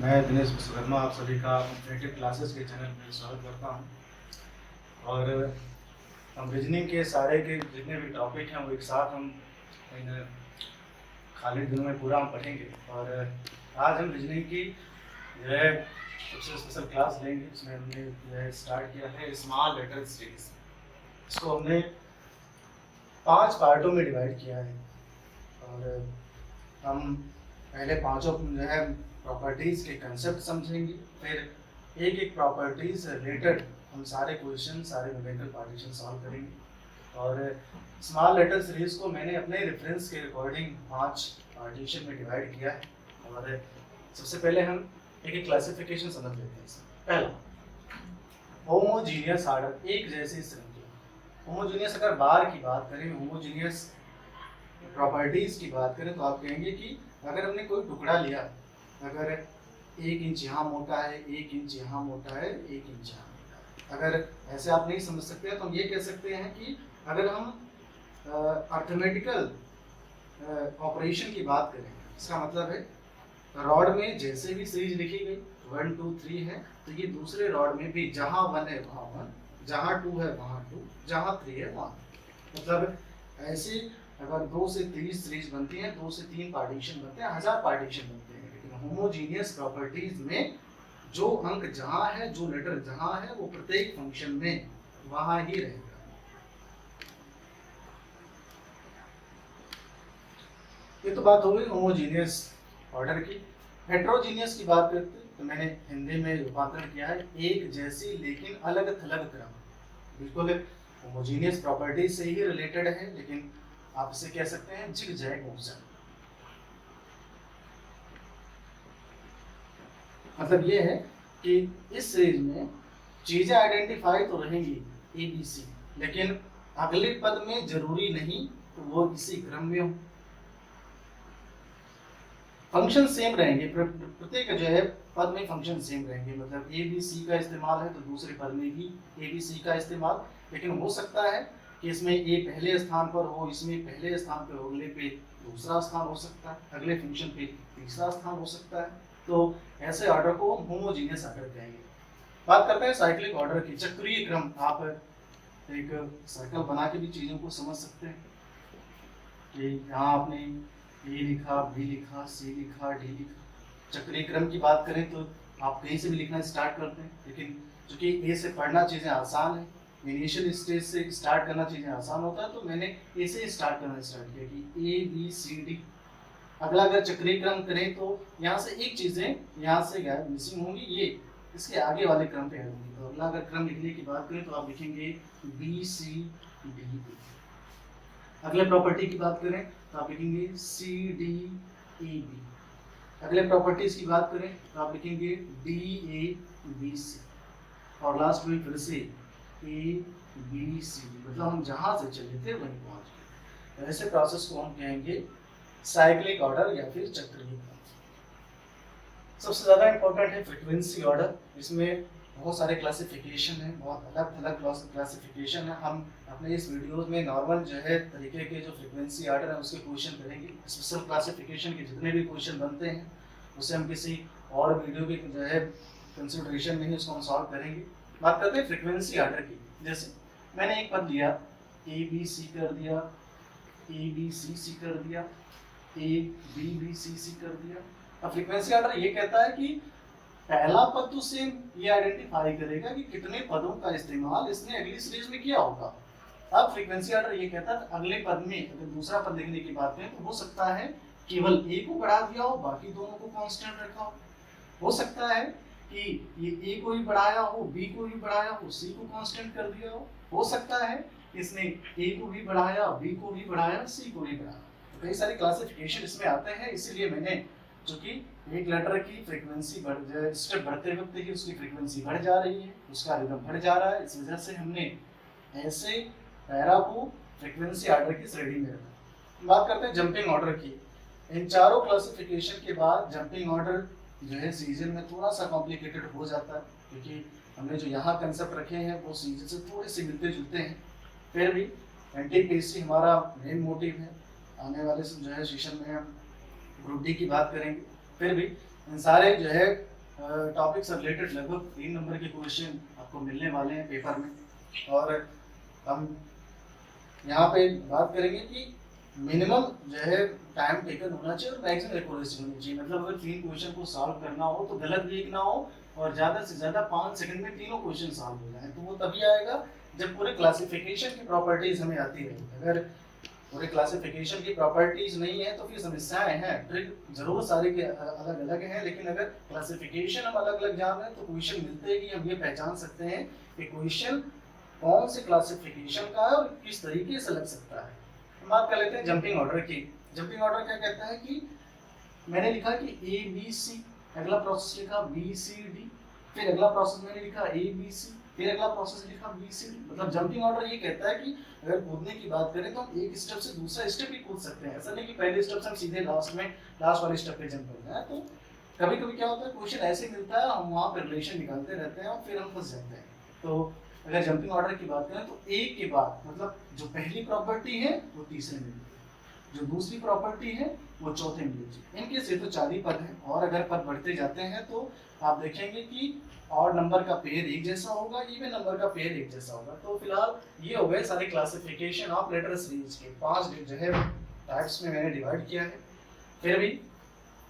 मैं दिनेश विश्वकर्मा आप सभी का कॉम्पिटिटिव क्लासेस के चैनल में स्वागत करता हूं। और हम रीजनिंग के सारे के जितने भी टॉपिक हैं वो एक साथ हम इन खाली दिनों में पूरा हम पढ़ेंगे। और आज हम रीजनिंग की जो है सबसे स्पेशल क्लास लेंगे। इसमें हमने जो है स्टार्ट किया है स्मॉल लेटर सीरीज। इसको हमने 5 पार्टों में डिवाइड किया है और हम पहले पांचों जो है प्रॉपर्टीज के कंसेप्ट समझेंगे, फिर एक एक प्रॉपर्टीज रिलेटेड हम सारे क्वेश्चन सारे न्यूमेरिकल पार्टीशन सॉल्व करेंगे। और स्मॉल लेटर सीरीज को मैंने अपने रेफरेंस के अकॉर्डिंग 5 पार्टीशन में डिवाइड किया है। और सबसे पहले हम एक एक क्लासिफिकेशन समझ लेते हैं। पहला, होमोजीनियस ऑर्डर, एक जैसी श्रृंखला। होमोजीनियस अगर बार की बात करें, होमोजीनियस प्रॉपर्टीज की बात करें तो आप कहेंगे कि अगर हमने कोई टुकड़ा लिया, अगर 1 इंच यहाँ मोटा है, 1 इंच यहाँ मोटा है, 1 इंच यहाँ मोटा है, अगर ऐसे आप नहीं समझ सकते हैं तो हम ये कह सकते हैं कि अगर हम अर्थमेटिकल ऑपरेशन की बात करें, इसका मतलब है रॉड में जैसे भी सीरीज लिखी गई 1 2 3 है तो ये दूसरे रॉड में भी जहाँ 1 है वहाँ 1, जहाँ 2 है वहाँ 2, जहाँ 3 है वहाँ, मतलब ऐसे अगर 2 से 30 सीरीज बनती हैं, 2 से 3 पार्टीशन बनते हैं, 1000 पार्टीशन बनते हैं। लेकिन होमोजीनियस प्रॉपर्टीज में जो अंक जहाँ है, जो लेटर जहाँ है, वो प्रत्येक फंक्शन में वहाँ ही रहेगा। ये तो बात हो गई होमोजीनियस ऑर्डर की। हेट्रोजीनियस की बात करते तो मैंने हिंदी में रूपांतरण किया है एक जैसी लेकिन अलग थलग क्रम। बिल्कुल होमोजीनियस प्रॉपर्टी से ही रिलेटेड है, लेकिन आप इसे कह सकते हैं जिग-जैग मोशन। मतलब ये है कि इस सीरीज में चीजें आइडेंटिफाई तो रहेंगी ए बी सी, लेकिन अगले पद में जरूरी नहीं तो वो इसी क्रम में हो। फंक्शन सेम रहेंगे, प्रत्येक जो है पद में फंक्शन सेम रहेंगे। मतलब ए बी सी का इस्तेमाल है तो दूसरे पद में भी ए बी सी का इस्तेमाल, लेकिन हो सकता है कि इसमें ए पहले स्थान पर हो, इसमें पहले स्थान पर हो, अगले पे दूसरा स्थान हो सकता है, अगले फंक्शन पे तीसरा स्थान हो सकता है। तो ऐसे ऑर्डर को हम होमोजीनियस ऑर्डर कहेंगे। बात करते हैं साइक्लिक ऑर्डर की, चक्रीय क्रम। आप एक सर्कल बना के भी चीजों को समझ सकते हैं कि यहाँ आपने ए लिखा, बी लिखा, सी लिखा, डी लिखा। चक्रीय क्रम की बात करें तो आप कहीं से भी लिखना स्टार्ट करते हैं, लेकिन चूंकि ए से पढ़ना चीजें आसान है, इनिशियल स्टेज से स्टार्ट करना चीजें आसान होता है, तो मैंने ए से स्टार्ट करना स्टार्ट किया कि ए बी सी डी। अगला अगर चक्रीय क्रम करें तो यहाँ से एक चीजें यहाँ से गायब मिसिंग होंगी, ये इसके आगे वाले क्रम पे ऐड होंगी। तो अगला अगर क्रम लिखने की बात करें तो आप लिखेंगे बी सी डी। अगले प्रॉपर्टी की बात करें तो आप लिखेंगे सी डी ई बी। अगले प्रॉपर्टीज की बात करें तो आप लिखेंगे डी ए बी सी। और लास्ट में फिर से ए बी सी डी। मतलब हम जहां से चले थे वहीं पहुंच गए। तो ऐसे प्रोसेस को हम कहेंगे साइक्लिक ऑर्डर या फिर चक्रीय क्रम। सबसे ज्यादा इंपॉर्टेंट है फ्रीक्वेंसी ऑर्डर। इसमें बहुत सारे क्लासिफिकेशन है, बहुत अलग अलग क्लासिफिकेशन है। हम अपने इस वीडियो में नॉर्मल जो है तरीके के जो फ्रीक्वेंसी ऑर्डर है उसके क्वेश्चन करेंगे। स्पेशल क्लासिफिकेशन के जितने भी क्वेश्चन बनते हैं उसे हम किसी और वीडियो के जो है कंसिडरेशन में ही उसको हम सॉल्व करेंगे। बात करते हैं फ्रीक्वेंसी ऑर्डर की। जैसे मैंने एक पद लिया, ए बी सी कर दिया, ए बी सी सी कर दिया, ए बी बी सी सी कर दिया। अब फ्रीक्वेंसी ऑर्डर ये कहता है कि पहला पद तो सेम ये आइडेंटिफाई करेगा कि कितने पदों का इस्तेमाल इसने अगली सीरीज में किया होगा। अब फ्रीक्वेंसी ऑर्डर ये कहता है अगले पद में अगर दूसरा पद लिखने की बात करें तो हो सकता है केवल ए को बढ़ा दिया हो, बाकी दोनों को कांस्टेंट रखा हो सकता है कि ये ए को भी बढ़ाया हो, बी को भी बढ़ाया हो, सी को कांस्टेंट कर दिया हो सकता है इसने ए को भी बढ़ाया, बी को भी बढ़ाया, सी को भी बढ़ाया। तो कई सारे क्लासिफिकेशन इसमें आते हैं, इसीलिए मैंने जो कि एक लेटर की फ्रीक्वेंसी बढ़ जाए, स्टेप बढ़ते वक्त ही उसकी फ्रीक्वेंसी बढ़ जा रही है, उसका रिदम बढ़ जा रहा है, इस वजह से हमने ऐसे पैरा को फ्रीक्वेंसी ऑर्डर की श्रेणी में रखा। बात करते हैं जंपिंग ऑर्डर की। इन चारों क्लासिफिकेशन के बाद जंपिंग ऑर्डर जो है सीजन में थोड़ा सा कॉम्प्लिकेटेड हो जाता है, क्योंकि हमने जो यहाँ कंसेप्ट रखे हैं वो सीजन से थोड़े से मिलते जुलते हैं। फिर भी एंटीपीसी हमारा मेन मोटिव है। आने वाले जो है सेशन में हम ग्रुप डी की बात करेंगे। फिर भी इन सारे जो है टॉपिक से रिलेटेड लगभग 3 नंबर के क्वेश्चन आपको मिलने वाले हैं पेपर में। और हम यहाँ पे बात करेंगे कि मिनिमम जो है टाइम टेकन होना चाहिए और मैक्सिमम एक्यूरेसी होनी चाहिए। मतलब अगर 3 क्वेश्चन को सॉल्व करना हो तो गलत भी एक ना हो और ज़्यादा से ज़्यादा 5 सेकंड में तीनों क्वेश्चन सॉल्व हो जाए। तो वो तभी आएगा जब पूरे क्लासिफिकेशन की प्रॉपर्टीज हमें आती रहेगी। अगर पूरे क्लासिफिकेशन की प्रॉपर्टीज नहीं है तो फिर समस्याएं हैं। ट्रिक जरूर सारे के अलग अलग हैं, लेकिन अगर क्लासिफिकेशन हम अलग अलग जान रहे हैं तो क्वेश्चन मिलते ही हम ये पहचान सकते हैं कि क्वेश्चन कौन से क्लासिफिकेशन का है और किस तरीके से लग सकता है। हम बात कर लेते हैं जंपिंग ऑर्डर की। जंपिंग ऑर्डर क्या कहता है कि मैंने लिखा कि ए बी सी, अगला प्रोसेस लिखा बी सी डी, फिर अगला प्रोसेस मैंने लिखा ए बी सी, फिर अगला प्रोसेस लिखा बी सी डी। मतलब जंपिंग ऑर्डर ये कहता है कि अगर कूदने की बात करें तो हम एक स्टेप से दूसरा स्टेप भी कूद सकते हैं। ऐसा नहीं कि पहले स्टेप से हम सीधे लास्ट वाले स्टेप पे जंप कर जाए। तो कभी कभी क्या होता है क्वेश्चन ऐसे मिलता है, हम वहाँ पे रिलेशन निकालते रहते हैं और फिर हम फंस जाते हैं। तो अगर जंपिंग ऑर्डर की बात करें तो एक के बाद मतलब जो पहली प्रॉपर्टी है वो तीसरे में, जो दूसरी प्रॉपर्टी है वो चौथे में लीजिए। इनके से तो 4 ही पद हैं और अगर पद बढ़ते जाते हैं तो आप देखेंगे कि ऑड नंबर का पेयर एक जैसा होगा, इवन नंबर का पेयर एक जैसा होगा। तो फिलहाल ये हो गए सारे क्लासिफिकेशन ऑफ लेटर सीरीज के 5 जो है टाइप्स में मैंने डिवाइड किया है। फिर भी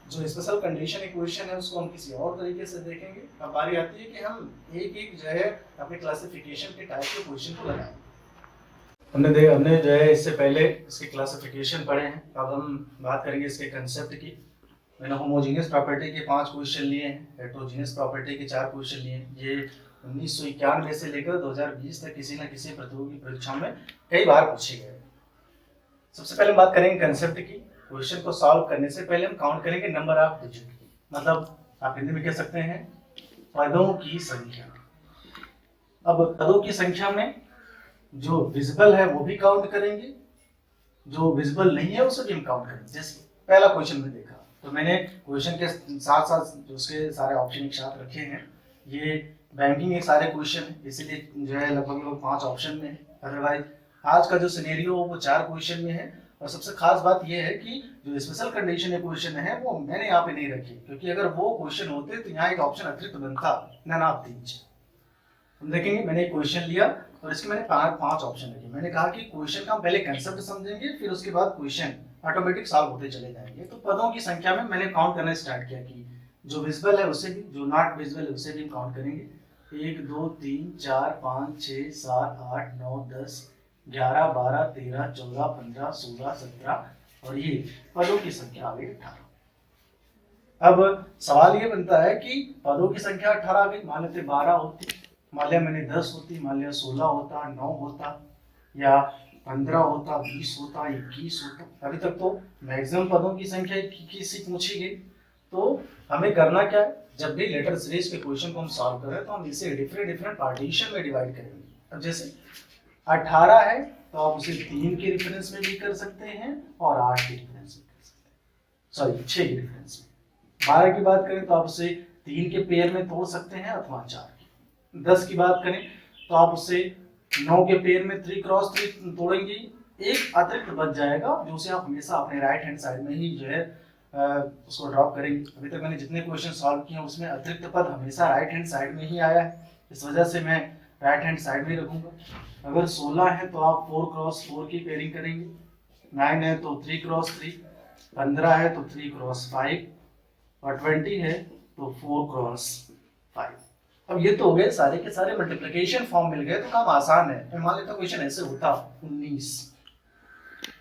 जो स्पेशल कंडीशन इक्वेशन है उसको हम किसी और तरीके से देखेंगे। अब बारी आती है कि हम एक एक जो है अपने क्लासिफिकेशन के टाइप के क्वेश्चन को लगाएंगे। हमने जो है इससे पहले इसके क्लासिफिकेशन पढ़े हैं। अब हम बात करेंगे इसके कंसेप्ट की। मैंने होमोजीनियस प्रॉपर्टी के 5 क्वेश्चन लिए हैं, हेटेरोजीनियस प्रॉपर्टी के 4 क्वेश्चन लिए हैं। ये 1991 से लेकर 2020 तक किसी न किसी प्रतियोगी परीक्षा में कई बार पूछे गए। सबसे पहले बात करेंगे कंसेप्ट की। क्वेश्चन को सॉल्व करने से पहले हम काउंट करेंगे नंबर ऑफ डिजिट की, मतलब आप हिंदी में कह सकते हैं पदों की संख्या। अब पदों की संख्या में जो विजिबल है वो भी काउंट करेंगे, जो विजिबल नहीं है उसे भी हम काउंट करेंगे। जैसे पहला क्वेश्चन में देखा तो मैंने क्वेश्चन के साथ साथ उसके सारे ऑप्शन एक साथ रखे हैं। ये बैंकिंग के सारे क्वेश्चन है, इसीलिए जो है लगभग 5 ऑप्शन में है। अदरवाइज आज का जो सिनेरियो वो 4 क्वेश्चन में है। और सबसे खास बात यह है कि जो स्पेशल कंडीशन क्वेश्चन है वो मैंने यहाँ पे नहीं रखी, क्योंकि अगर वो क्वेश्चन होते तो यहाँ एक ऑप्शन अतिरिक्त बनता, नन ऑफ दीज। हम देखेंगे मैंने एक क्वेश्चन लिया और इसके मैंने 5 ऑप्शन रखे। मैंने कहा कि क्वेश्चन का हम पहले कंसेप्ट समझेंगे, फिर उसके बाद क्वेश्चन ऑटोमेटिक सॉल्व होते चले जाएंगे। तो पदों की संख्या में मैंने काउंट करना स्टार्ट किया कि जो विजिबल है उसे भी, जो नॉट विजिबल है उसे भी हम काउंट करेंगे। 1 2 3 4 5 6 7 8 9 10 11 12 13 14 15 16 17 और ये पदों की संख्या आ गई 18। अब सवाल ये बनता है कि पदों की संख्या 18 आ गई, मान लेते 12 होती, मान लिया मैंने 10 होती, मान लिया 16 होता, 9 होता, या 15 होता, 20 होता, 21 होता। अभी तक तो मैक्सिमम पदों की संख्या 21 ही पूछी गई। तो हमें करना क्या है, जब भी लेटर सीरीज के क्वेश्चन को हम सॉल्व करें तो हम इसे डिफरेंट पार्टीशन में डिवाइड करेंगे। अब जैसे 18 है तो आप उसे 3 के रेफरेंस में भी कर सकते हैं और 8 के रेफरेंस में कर सकते हैं, सॉरी 6 के रेफरेंस में। 12 की बात करें तो आप उसे 3 के पेयर में तोड़ सकते हैं अथवा 4 के। 10 की बात करें तो आप उसे 9 के पेयर में 3 क्रॉस 3 तोड़ेंगे, एक अतिरिक्त बच जाएगा जो उसे आप हमेशा अपने राइट हैंड साइड में ही जो है उसको ड्रॉप करेंगे। अभी तक मैंने जितने क्वेश्चन सॉल्व किए हैं उसमें अतिरिक्त पद हमेशा राइट हैंड साइड में ही आया है, इस वजह से मैं राइट हैंड साइड में ही रखूंगा। अगर 16 है तो आप 4 क्रॉस 4 की पेयरिंग करेंगे, 9 है तो 3 क्रॉस 3, 15 है तो 3 क्रॉस 5 और 20 है तो 4 क्रॉस 5। अब ये तो हो गए सारे के सारे मल्टीप्लिकेशन फॉर्म मिल गए तो काम आसान है। मैं मान लेता हूँ क्वेश्चन ऐसे होता 19,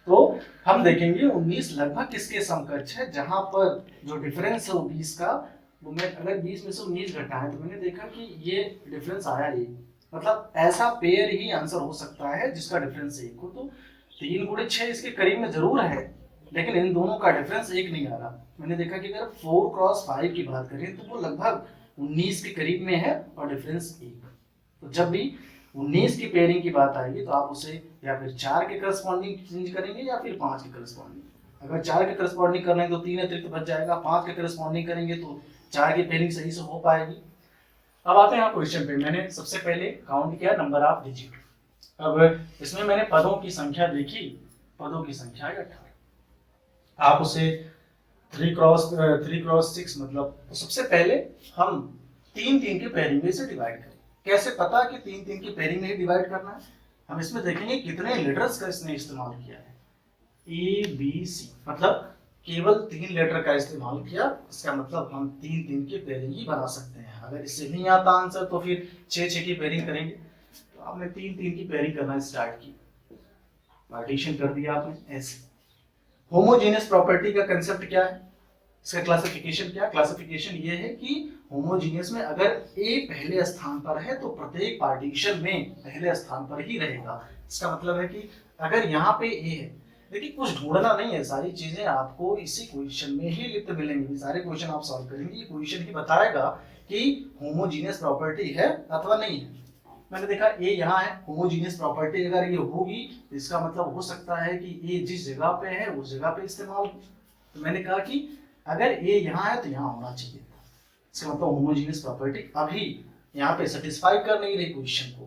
तो हम देखेंगे 19 लगभग किसके समकक्ष है, जहां पर जो डिफरेंस है वो 20 का, वो मैं अगर 20 में से 19 घटाएं तो मैंने देखा कि ये डिफरेंस आया ही, मतलब ऐसा पेयर ही आंसर हो सकता है जिसका डिफरेंस 1 हो। तो 3 गुणे 6 इसके करीब में जरूर है, लेकिन इन दोनों का डिफरेंस 1 नहीं आ रहा। मैंने देखा कि अगर 4 क्रॉस 5 की बात करें तो वो लगभग 19 के करीब में है और डिफरेंस 1। तो जब भी 19 की पेयरिंग की बात आएगी तो आप उसे या फिर 4 के करस्पॉन्डिंग चेंज करेंगे या फिर 5 के करस्पॉन्डिंग। अगर 4 के करस्पॉन्डिंग करना है तो 3 अतिरिक्त बच जाएगा, 5 के करस्पॉन्डिंग करेंगे तो 4 की पेयरिंग सही से हो पाएगी। अब आते हैं क्वेश्चन पे। मैंने सबसे पहले काउंट किया नंबर ऑफ डिजिट। अब इसमें मैंने पदों की संख्या देखी, पदों की संख्या है 18। आप उसे 3 क्रॉस 6 मतलब, तो सबसे पहले हम 3 3 के पेयरिंग में से डिवाइड करें। कैसे पता कि 3 3 की पेयरिंग में ही डिवाइड करना है? हम इसमें देखेंगे कितने लेटर्स का इसने इस्तेमाल किया है। ABC मतलब केवल 3 लेटर का इस्तेमाल किया, इसका मतलब हम 3 3 की पेयरिंग ही बना सकते हैं। अगर इससे नहीं आता आंसर तो फिर 6 6 की पेयरिंग करेंगे। तो आपने 3 3 की पेयरिंग करना स्टार्ट की, पार्टीशन कर दिया आपने ऐसे। होमोजेनियस प्रॉपर्टी का कंसेप्ट क्या है, इसका क्लासिफिकेशन क्या? क्लासिफिकेशन ये है कि होमोजीनियस में अगर ए पहले स्थान पर है तो प्रत्येक पार्टीशन में पहले स्थान पर ही रहेगा। इसका मतलब है कि अगर यहाँ पे ए है, देखिए कुछ ढूंढना नहीं है, सारी चीजें आपको इसी क्वेश्चन में ही लिखते मिलेंगी। सारे क्वेश्चन आप सॉल्व करेंगे, क्वेश्चन ही बताएगा कि होमोजीनियस प्रॉपर्टी है अथवा नहीं है। मैंने देखा ए यहाँ है, होमोजीनियस प्रॉपर्टी अगर ये होगी तो इसका मतलब हो सकता है कि ए जिस जगह पे है उस जगह पे इस्तेमाल हो। तो मैंने कहा कि अगर ए यहाँ है तो यहाँ होना चाहिए, इसका मतलब होमोजीनियस प्रॉपर्टी अभी यहाँ पे सेटिस्फाई कर नहीं रही क्वेश्चन को।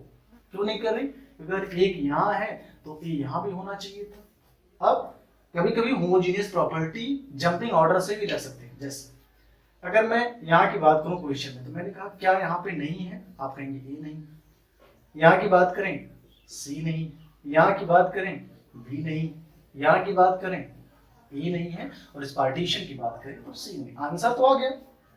क्यों नहीं कर रही? अगर एक यहाँ है तो ए यहाँ भी होना चाहिए था। अब कभी कभी होमोजीनियस प्रॉपर्टी जंपिंग ऑर्डर से भी ले सकते हैं। जैसे अगर मैं यहाँ की बात करूँ क्वेश्चन में, तो मैंने कहा क्या यहाँ पे नहीं है, आप कहेंगे ए नहीं। यहाँ की बात करें सी नहीं, यहाँ की बात करें बी नहीं, यहाँ की बात करें ए नहीं है, और इस पार्टीशन की बात करें तो सी नहीं। आंसर तो आ गया,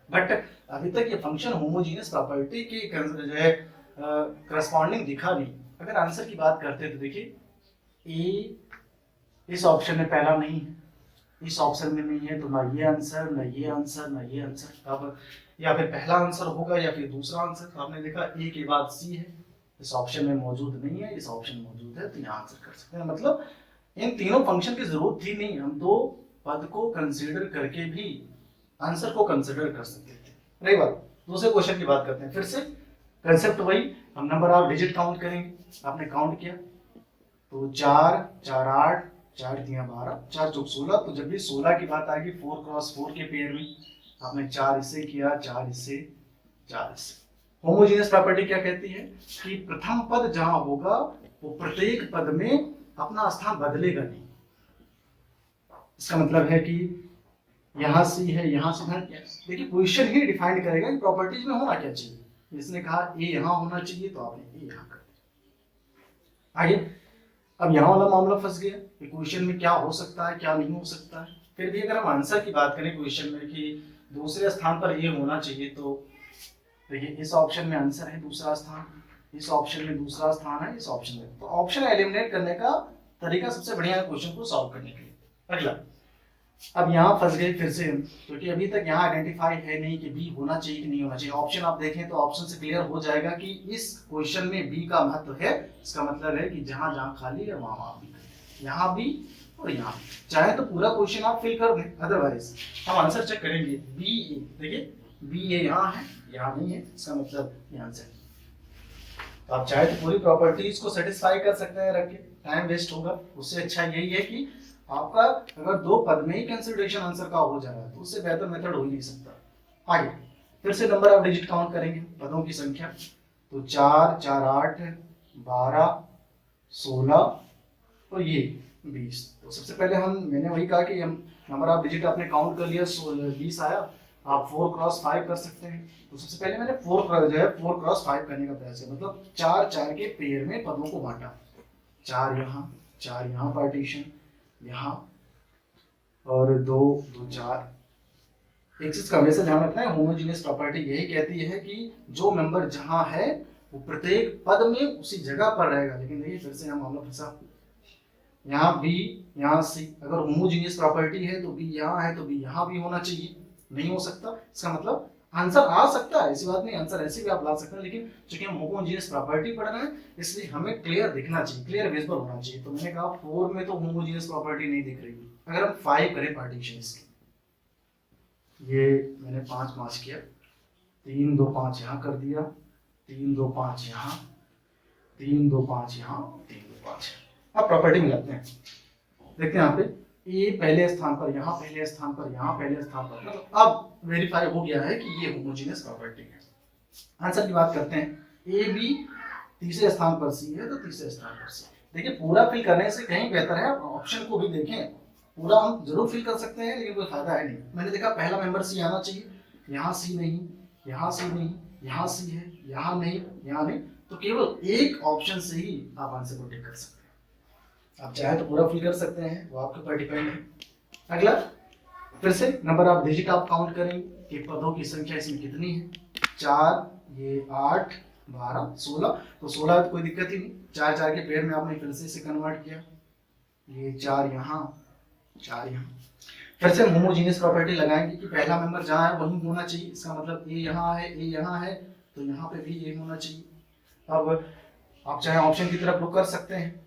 बट अभी तक ये फंक्शन होमोजीनियस प्रॉपर्टी के जो है करस्पॉन्डिंग दिखा नहीं। अगर आंसर की बात करते हैं तो देखिए ए इस ऑप्शन में पहला नहीं है, इस ऑप्शन में नहीं है, तो ना ये आंसर ना ये आंसर ना ये आंसर। अब या फिर पहला आंसर होगा या फिर दूसरा आंसर। आपने देखा ए के बाद सी है, इस ऑप्शन में मौजूद नहीं है, इस ऑप्शन में मौजूद है, तो यहाँ आंसर कर सकते हैं। मतलब इन तीनों फंक्शन की जरूरत थी नहीं, हम दो पद को कंसीडर करके भी आंसर को कंसीडर कर सकते थे। रही बात, दूसरे क्वेश्चन की बात करते हैं। फिर से कंसेप्ट वही, हम नंबर ऑफ डिजिट काउंट करेंगे। आपने काउंट किया तो 4 4 8 4 3 12 4 चौक 16, तो जब भी 16 की बात आएगी 4 क्रॉस 4 के पेयर में आपने 4 इससे किया, 4 इससे, 4 इससे। होमोजेनियस प्रॉपर्टी क्या कहती है कि प्रथम पद जहां होगा वो प्रत्येक पद में अपना स्थान बदलेगा नहीं। इसका मतलब है कि यहाँ सी है, यहाँ से देखिए क्वेश्चन ही डिफाइन करेगा कि प्रॉपर्टीज में होना क्या चाहिए। इसने कहा ए यहाँ होना चाहिए तो आपने ए यहाँ कर दिया। आगे अब यहाँ वाला मामला फंस गया कि क्वेश्चन में क्या हो सकता है क्या नहीं हो सकता है। फिर भी अगर हम आंसर की बात करें क्वेश्चन में कि दूसरे स्थान पर ये होना चाहिए, तो देखिए इस ऑप्शन में आंसर है दूसरा स्थान, इस ऑप्शन में दूसरा स्थान है, इस ऑप्शन में, तो ऑप्शन एलिमिनेट करने का तरीका सबसे बढ़िया है क्वेश्चन को सॉल्व करने के लिए। अगला, अब यहाँ फंस गए फिर से, क्योंकि अभी तक यहाँ आइडेंटिफाई है नहीं कि बी होना चाहिए कि नहीं होना चाहिए। ऑप्शन आप देखें तो ऑप्शन से क्लियर हो जाएगा कि इस क्वेश्चन में बी का महत्व है। इसका मतलब है कि जहां जहां खाली है वहां वहां बी, यहाँ भी और यहाँ भी। चाहे तो पूरा क्वेश्चन आप फिल कर दें, अदरवाइज हम आंसर चेक करेंगे। बी ए, देखिए बी ए यहाँ है, यहाँ नहीं है, इसका मतलब यहाँ से। तो आप चाहे तो पूरी प्रॉपर्टीज को सेटिस्फाई कर सकते हैं रख के, टाइम वेस्ट होगा। उससे अच्छा यही है कि आपका अगर दो पद में ही कंसिडरेशन आंसर का हो जा रहा है तो उससे बेहतर मेथड हो ही नहीं सकता। आगे फिर से नंबर ऑफ डिजिट काउंट करेंगे, पदों की संख्या। तो 4 4 8 12 16 और ये 20। तो सबसे पहले मैंने वही कहा कि हम नंबर ऑफ डिजिट आपने काउंट कर लिया, 20 आया। आप 4 क्रॉस 5 कर सकते हैं। तो सबसे पहले मैंने 4 क्रॉस 5 करने का प्रयास किया, मतलब 4 4 के पेयर में पदों को बांटा। 4 यहाँ पार्टीशन यहाँ और 2 2 4। एक चीज का हमेशा ध्यान रखना है, होमोजेनियस प्रॉपर्टी यही कहती है कि जो मेंबर जहां है वो प्रत्येक पद में उसी जगह पर रहेगा। लेकिन देखिए फिर से यहाँ मामला फंसा, यहाँ बी यहाँ सी। अगर होमोजेनियस प्रॉपर्टी है तो बी यहाँ है तो बी यहाँ भी होना चाहिए, नहीं हो सकता। इसका मतलब आंसर आ सकता है, ऐसी बात नहीं, आंसर ऐसे भी आप ला सकते हैं, लेकिन चूंकि हम होमोजेनियस प्रॉपर्टी पढ़ रहे हैं इसलिए हमें क्लियर दिखना चाहिए, क्लियर विजिबल होना चाहिए। तो मैंने कहा 4 में तो होमोजेनियस प्रॉपर्टी नहीं दिख रही। अगर हम 5 करें पार्टीशन इसके, ये मैंने 5 5 किया, 3 2 5 यहाँ कर दिया, 3 2 5 यहाँ, 3 2 5 यहाँ, 3 2 5। अब प्रॉपर्टी मिलाते हैं, देखते हैं यहाँ पे ए पहले स्थान पर, यहाँ पहले स्थान पर, यहाँ पहले स्थान पर, मतलब अब वेरीफाई हो गया है कि ये होमोजेनियस प्रॉपर्टी है। आंसर की बात करते हैं, ए बी तीसरे स्थान पर सी है तो तीसरे स्थान पर सी। देखिए पूरा फिल करने से कहीं बेहतर है आप ऑप्शन को भी देखें, पूरा हम जरूर फिल कर सकते हैं लेकिन कोई फायदा है नहीं। मैंने देखा पहला मेंबर सी आना चाहिए, यहाँ सी नहीं, यहाँ सी नहीं, यहाँ सी है, यहाँ नहीं, यहाँ नहीं, तो केवल एक ऑप्शन से ही आप आंसर को टिक कर सकते हैं। आप चाहे तो पूरा फिल कर सकते हैं, वो आपके ऊपर डिपेंड है। अगला फिर से नंबर ऑफ डिजिट आप काउंट करेंगे कि पदों की संख्या इसमें कितनी है। 4, ये 8, 12, 16, तो 16 तो कोई दिक्कत ही नहीं, 4 4 के पेयर में आपने फिर से इसे कन्वर्ट किया, ये 4 यहाँ, 4 यहाँ। फिर से होमोजीनियस प्रॉपर्टी लगाएंगे कि पहला मेंबर जहाँ है वहीं होना चाहिए, इसका मतलब ए यहाँ है, ए यहाँ है, तो यहाँ पे भी ए होना चाहिए। अब आप चाहे ऑप्शन की तरफ रुक कर सकते हैं।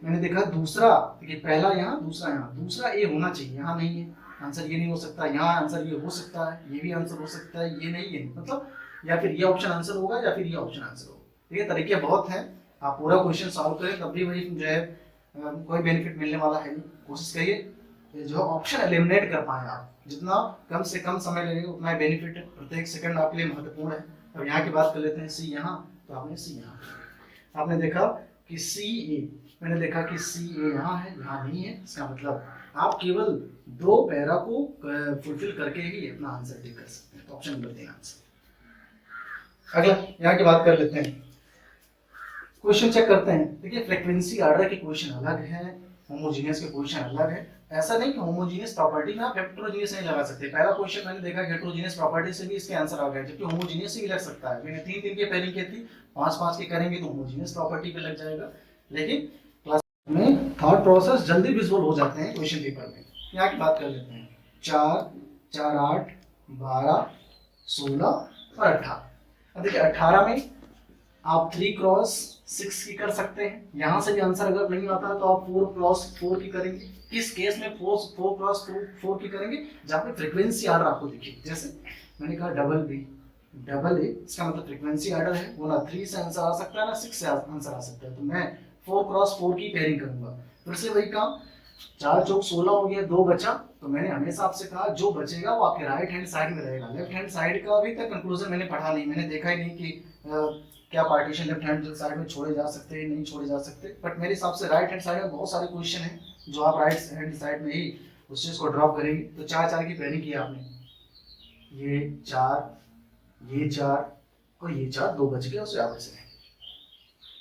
मैंने देखा दूसरा, देखिए पहला यहाँ, दूसरा यहाँ, दूसरा ए होना चाहिए, यहाँ नहीं है, आंसर ये नहीं हो सकता, यहाँ आंसर ये हो सकता है, ये भी आंसर हो सकता है, ये नहीं है, मतलब या फिर ये ऑप्शन आंसर होगा या फिर ये ऑप्शन आंसर होगा। ठीक है, तरीके बहुत हैं, आप पूरा क्वेश्चन सॉल्व करें तब भी वही जो है कोई बेनिफिट मिलने वाला है नहीं। कोशिश करिए जो ऑप्शन एलिमिनेट कर पाए आप, जितना कम से कम समय लगेगा उतना ही बेनिफिट है, प्रत्येक सेकंड आपके लिए महत्वपूर्ण है। अब यहाँ की बात कर लेते हैं, सी यहाँ, तो आपने सी यहाँ, आपने देखा कि सी ए, मैंने देखा कि सी ए यहाँ है, यहाँ नहीं है, इसका मतलब आप केवल 2 पैरा को फुलफिल करके ही अपना आंसर टिक कर सकते हैं, तो ऑप्शन नंबर 3 आंसर। अगला यहाँ की बात कर लेते हैं, क्वेश्चन चेक करते हैं। देखिए फ्रीक्वेंसी ऑर्डर के क्वेश्चन अलग है, होमोजीनियस के क्वेश्चन अलग है। ऐसा नहीं कि होमोजीनियस प्रॉपर्टी में आप हेटेरोजीनियस नहीं लगा सकते। पहला क्वेश्चन मैंने देखा हेटेरोजीनियस प्रॉपर्टी से भी इसके आंसर आ गए, जबकि होमोजीनियस से भी लग सकता है। मैंने 3 की पेयरिंग की थी, 5 के करेंगे तो होमोजीनियस प्रॉपर्टी पे लग जाएगा, लेकिन क्लास में थॉट प्रोसेस जल्दी विजुअल हो जाते हैं क्वेश्चन पेपर में। यहाँ की बात कर लेते हैं, 4 4 8 12 16 और 18। अब देखिए 18 में आप 3 क्रॉस 6 की कर सकते हैं, यहाँ से भी आंसर अगर नहीं आता तो आप 4 क्रॉस 4 की करेंगे। किस केस में 4 क्रॉस 4 की करेंगे, जहाँ पे फ्रीक्वेंसी ऑर्डर आपको दिखे, जैसे मैंने कहा डबल बी डबल ए, इसका मतलब फ्रीक्वेंसी ऑर्डर है, वो ना 3 से आंसर आ सकता है ना 6 से आंसर आ सकता है, तो मैं 4 क्रॉस 4 की पेयरिंग करूंगा। फिर से वही काम, 4 चौक 16 हो गया, 2 बचा, तो मैंने हमेशा आपसे कहा जो बचेगा वो आपके राइट हैंड साइड में रहेगा। लेफ्ट हैंड साइड का अभी तक कंक्लूजन मैंने पढ़ा नहीं, मैंने देखा ही नहीं कि क्या पार्टीशन लेफ्ट हैंड साइड में छोड़े जा सकते हैं, नहीं छोड़े जा सकते, बट मेरे हिसाब से राइट हैंड साइड में बहुत सारे क्वेश्चन हैं जो आप राइट हैंड साइड में ही उस चीज को ड्रॉप करेंगे। तो 4 4 की पेयरिंग की आपने, ये 4 ये 4 और ये 4, 2 बच गए, उससे आगे से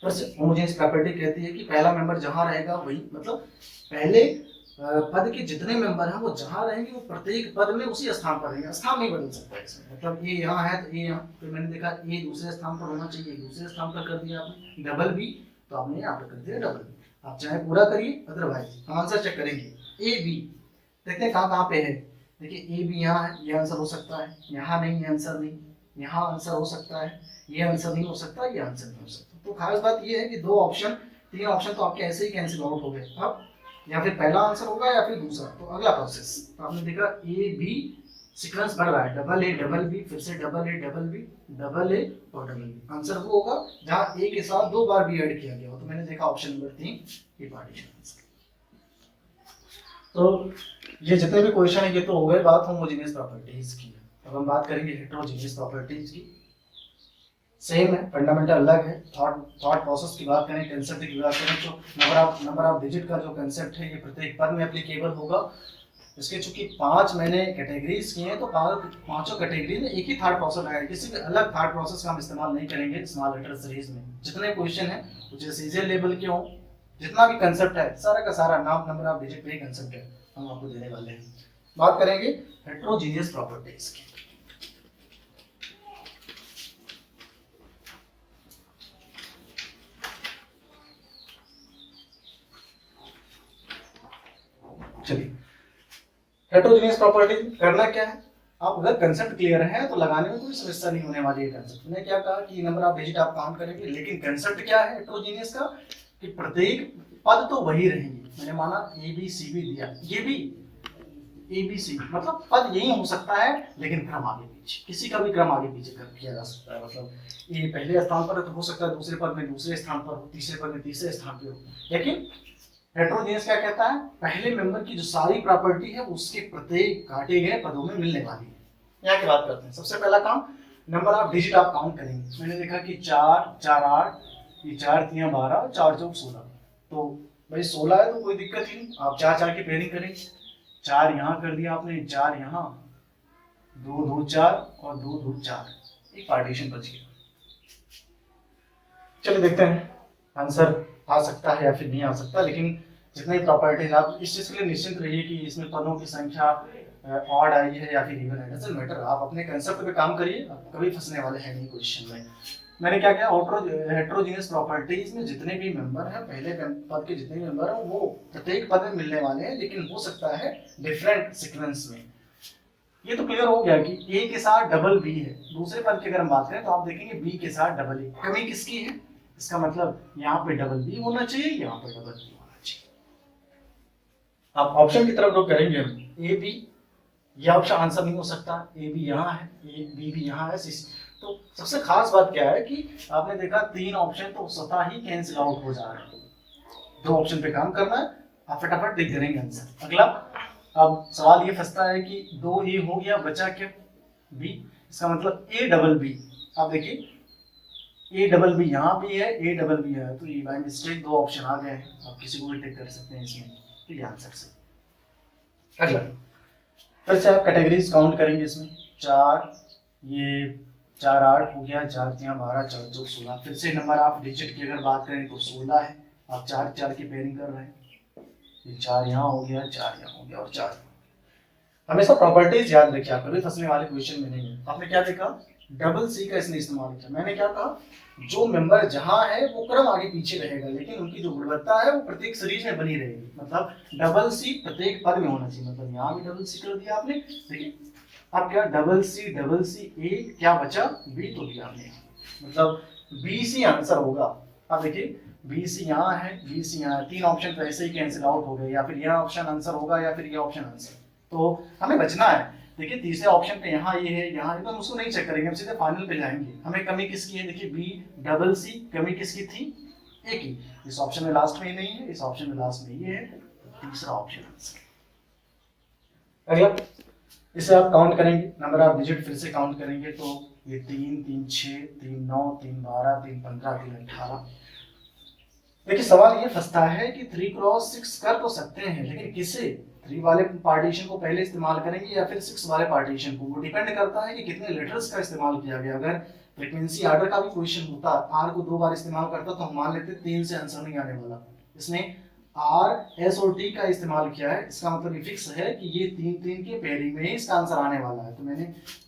बस। होमोजेनियस प्रॉपर्टी कहती है कि पहला मेंबर जहां रहेगा वही, मतलब पहले पद के जितने मेंबर हैं वो जहां रहेंगे वो प्रत्येक पद में उसी स्थान पर रहेंगे, स्थान नहीं बदल सकता है इसमें। मतलब ये यहाँ है तो ये यहाँ, तो मैंने देखा ये दूसरे स्थान पर होना चाहिए, दूसरे स्थान पर कर दिया आपने। डबल बी तो आपने यहाँ पर कर दिया डबल बी, आप चाहे पूरा करिए, अदरवाइज हम आंसर चेक करेंगे। ए बी देखते हैं कहाँ पे है। देखिए ए बी यहाँ है, ये आंसर हो सकता है, यहाँ नहीं, ये आंसर नहीं, यहाँ आंसर हो सकता है, ये आंसर नहीं हो सकता, ये आंसर नहीं हो सकता। तो खास बात ये है कि 2 ऑप्शन 3 ऑप्शन तो आपके ऐसे ही कैंसिल आउट हो गए। अब या फिर पहला आंसर होगा या फिर दूसरा। तो अगला प्रोसेस आपने देखा ए बी सीक्वेंस बढ़ रहा है, डबल ए डबल बी, फिर से double A double B, double A और डबल बी। आंसर वो होगा जहां ए के साथ 2 बार बी ऐड किया गया हो। तो मैंने देखा ऑप्शन नंबर 3 ये पार्टीशन आंसर। तो ये जितने भी क्वेश्चन है ये तो हो गए बात होमोजेनियस प्रॉपर्टीज की। अब हम बात करेंगे हेटेरोजेनियस प्रॉपर्टीज की। सेम है, फंडामेंटल अलग है। थॉट प्रोसेस की बात करें, कंसेप्ट की बात करें, तो नंबर ऑफ डिजिट का जो कंसेप्ट है ये प्रत्येक पद में एप्लीकेबल होगा। इसके चूंकि 5 मैंने कैटेगरीज की हैं, तो पांचों कैटेगरी में एक ही थॉट प्रोसेस आएगा, किसी भी अलग थॉट प्रोसेस का हम इस्तेमाल नहीं करेंगे स्मॉल लेटर सीरीज में। जितने क्वेश्चन हैं वो सीजन लेवल के हों, जितना भी कंसेप्ट है सारा का सारा नाम नंबर ऑफ डिजिट पे ही कंसेप्ट है, हम आपको देने वाले हैं। बात करेंगे हेटेरोजेनियस प्रॉपर्टीज की। चलिए हेटेरोजेनियस प्रॉपर्टी करना क्या है, आप अगर कंसेप्ट क्लियर है तो लगाने में कोई समस्या नहीं होने वाली है। कंसेप्ट मैंने क्या कहा कि नंबर ऑफ डिजिट आप काउंट करेंगे, लेकिन कंसेप्ट क्या है हेटेरोजेनियस का कि प्रत्येक पद तो वही रहेंगे। मैंने माना ए बी सी भी दिया, ये भी ए बी सी, मतलब पद यही हो सकता है लेकिन क्रम आगे पीछे, किसी का भी क्रम आगे पीछे कर किया जा सकता है। मतलब ये पहले स्थान पर है तो हो सकता है दूसरे पद में दूसरे स्थान पर हो, तीसरे पद में तीसरे स्थान पर हो। लेकिन हेटेरोजेनियस क्या कहता है, पहले मेंबर की जो सारी प्रॉपर्टी है उसके प्रत्येक काटे गए पदों में मिलने वाली है। यहाँ की बात करते हैं। सबसे पहला काम नंबर ऑफ डिजिट आप काउंट करेंगे। मैंने देखा कि 4 4 8, ये 4 3 12, 4 4 16, तो भाई 16 है तो कोई दिक्कत ही नहीं, आप 4 4 की पेयरिंग करेंगे। 4 यहाँ कर दिया आपने, 4 यहाँ, 2 2 4 और 2 2 4, एक पार्टीशन बच गया। चलिए देखते हैं आंसर आ सकता है या फिर नहीं आ सकता, लेकिन जितनी प्रॉपर्टीज आप इस चीज के लिए निश्चिंत रहिए कि इसमें पदों की संख्या ऑड आई है या फिर इवन है, डजंट मैटर, आप अपने कंसेप्ट पे काम करिए, आप कभी फंसने वाले हैं नहीं क्वेश्चन में। मैंने क्या किया, हेट्रोजीनियस प्रॉपर्टीज में जितने भी मेंबर हैं, पहले पद के जितने भी मेंबर हैं वो प्रत्येक पद में मिलने वाले हैं, लेकिन हो सकता है डिफरेंट सीक्वेंस में। ये तो क्लियर हो गया कि ए के साथ डबल बी है। दूसरे पद की अगर हम बात करें तो आप देखेंगे बी के साथ डबल ए, कमी किसकी है, इसका मतलब यहाँ पे डबल बी होना चाहिए, यहाँ पे डबल बी होना चाहिए। आप ऑप्शन की तरफ रुख करेंगे, ए बी, यह ऑप्शन आंसर नहीं हो सकता, ए बी यहाँ है, ए बी भी यहाँ है। तो सबसे खास बात क्या है कि आपने देखा 3 ऑप्शन तो स्वतः ही कैंसिल आउट हो जा रहे हैं, 2 ऑप्शन पे काम करना है, आप फटाफट देख करेंगे आंसर। अगला, अब सवाल ये फंसता है कि 2 ए हो गया, बचा क्या, बी, इसका मतलब ए डबल बी। आप देखिए ए डबल बी यहाँ भी है, ए डबल बी है, तो ये बाय मिस्टेक 2 ऑप्शन आ गए हैं, आप किसी को भी टिक कर सकते हैं इसमें, तो ये आंसर से। अगला, फिर से आप कैटेगरीज काउंट करेंगे इसमें, 4, ये 4 8 हो गया, 4 3 12, 4 2 16। फिर से नंबर आप डिजिट की अगर बात करें तो 16 है, आप 4 4 की पेयरिंग कर रहे हैं, ये 4 यहाँ हो गया, 4 यहाँ हो गया और 4। हमेशा प्रॉपर्टीज याद रखिए, आप कभी फंसने वाले क्वेश्चन में नहीं है। आपने क्या देखा, डबल सी का इसने इस्तेमाल किया। मैंने क्या कहा, जो मेंबर जहां है वो क्रम आगे पीछे रहेगा, लेकिन उनकी जो गुणवत्ता है वो प्रत्येक सीरीज में बनी रहेगी। मतलब डबल सी प्रत्येक पद में होना चाहिए, मतलब यहाँ भी डबल सी कर दिया आपने, देखिए अब क्या, डबल सी ए, क्या बचा, बी, तो दिया आपने, मतलब बी सी आंसर होगा। अब देखिए बी सी यहाँ है, बी सी यहाँ है, 3 ऑप्शन तो ऐसे ही कैंसिल आउट हो गए, या फिर यह ऑप्शन आंसर होगा या फिर यह ऑप्शन आंसर, तो हमें बचना है। देखिए तीसरे ऑप्शन पे यहाँ ये है, यहाँ है, तो हम उसको नहीं चेक करेंगे, हम सीधे फाइनल पे जाएंगे। हमें कमी किसकी है, देखिए बी डबल सी, कमी किसकी थी, ए की, इस ऑप्शन में लास्ट में ही नहीं है, इस ऑप्शन में लास्ट में ये है, तीसरा ऑप्शन आंसर। अगला, इसे आप काउंट करेंगे, नंबर आप डिजिट फिर से काउंट करेंगे, तो ये 3 3 6 3 9 3 12 3 15 3 18। देखिए सवाल ये फंसता है कि 3 क्रॉस 6 कर तो सकते हैं, लेकिन किसे, 3 वाले पार्टीशन को पहले इस्तेमाल करेंगे या फिर 6 वाले पार्टीशन को, वो डिपेंड करता है कि कितने लेटर्स का इस्तेमाल किया गया। अगर फ्रीक्वेंसी आर्डर का भी क्वेश्चन होता, आर को 2 बार इस्तेमाल करता, तो हम मान लेते 3 से आंसर नहीं आने वाला। इसने आर एस और टी का इस्तेमाल किया है, इसका मतलब ये फिक्स है कि ये 3 3 के पेयरिंग में इसका आंसर आने वाला है। तो मैंने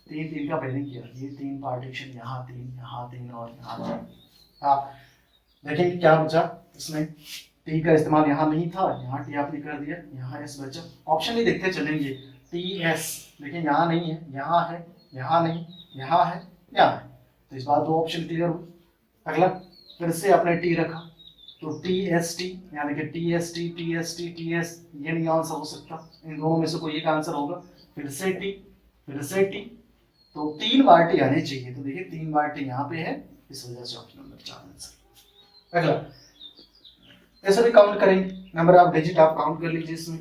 3 3 का पेयरिंग किया, ये 3 पार्टीशन, यहाँ 3 और यहाँ 3। आप देखेंगे क्या बचा, इसमें टी का इस्तेमाल यहाँ नहीं था, यहाँ टी आपने कर दिया, यहाँ एस बचा। ऑप्शन ही देखते चलेंगे, टी एस, देखिए यहाँ नहीं है, यहाँ है, यहाँ नहीं, यहाँ है, यहाँ है, तो इस बार 2 ऑप्शन क्लियर हो। अगला, फिर से आपने टी रखा, तो टी एस टी, यहाँ देखिए T S T, T S T, T S, ये नहीं आंसर हो सकता, इन दोनों में से कोई एक आंसर होगा। फिर से टी, फिर से टी, तो 3 बार टी आने चाहिए, तो देखिए 3 बार टी यहाँ पे है, इस वजह से ऑप्शन नंबर 4 आंसर। अगला, ऐसे भी काउंट करेंगे, नंबर आप डिजिट आप काउंट कर लीजिए। इसमें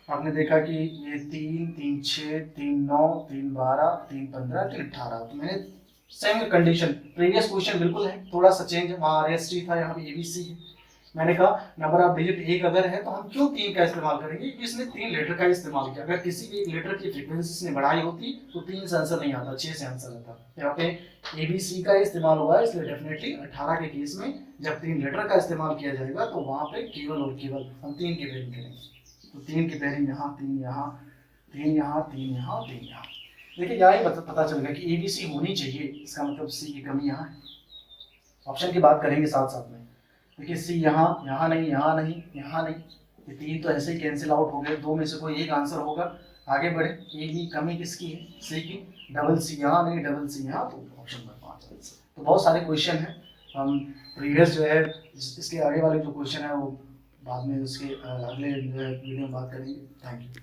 आपने देखा कि ये 3 3 6 3 9 3 12 3 15 3 18, तो मैंने सेम कंडीशन, प्रीवियस क्वेश्चन बिल्कुल है, थोड़ा सा चेंज, वहाँ आर एस टी था, यहाँ पे एबीसी है। मैंने कहा नंबर ऑफ डिजिट 1 अगर है तो हम क्यों 3 का इस्तेमाल करेंगे, क्योंकि इसने 3 लेटर का इस्तेमाल किया। अगर किसी भी एक लेटर की फ्रीक्वेंसी इसने बढ़ाई होती तो 3 से आंसर नहीं आता, 6 से आंसर आता। यहाँ पे एबीसी का इस्तेमाल हुआ है, इसलिए डेफिनेटली 18 के केस में जब 3 लेटर का इस्तेमाल किया जाएगा तो वहां पे केवल और केवल हम 3 की पेयरिंग करेंगे। तो 3 की पेयरिंग यहाँ, 3 यहाँ, 3 यहाँ, 3 यहाँ, 3 यहाँ। देखिए यहाँ ही पता चल गया कि एबीसी होनी चाहिए, इसका मतलब सी की कमी यहाँ है। ऑप्शन की बात करेंगे साथ साथ में, देखिए सी यहाँ, यहाँ नहीं, यहाँ नहीं, यहाँ नहीं, ये 3 तो ऐसे ही कैंसिल आउट हो गए, 2 में से कोई एक आंसर होगा। आगे बढ़े, ए की कमी किसकी है, सी की, डबल सी यहाँ नहीं, डबल सी यहाँ, तो ऑप्शन नंबर 5 आंसर। तो बहुत सारे क्वेश्चन हैं, हम प्रीवियस जो है इसके आगे वाले जो क्वेश्चन है वो बाद में उसके अगले वीडियो में बात करेंगे। Thank you.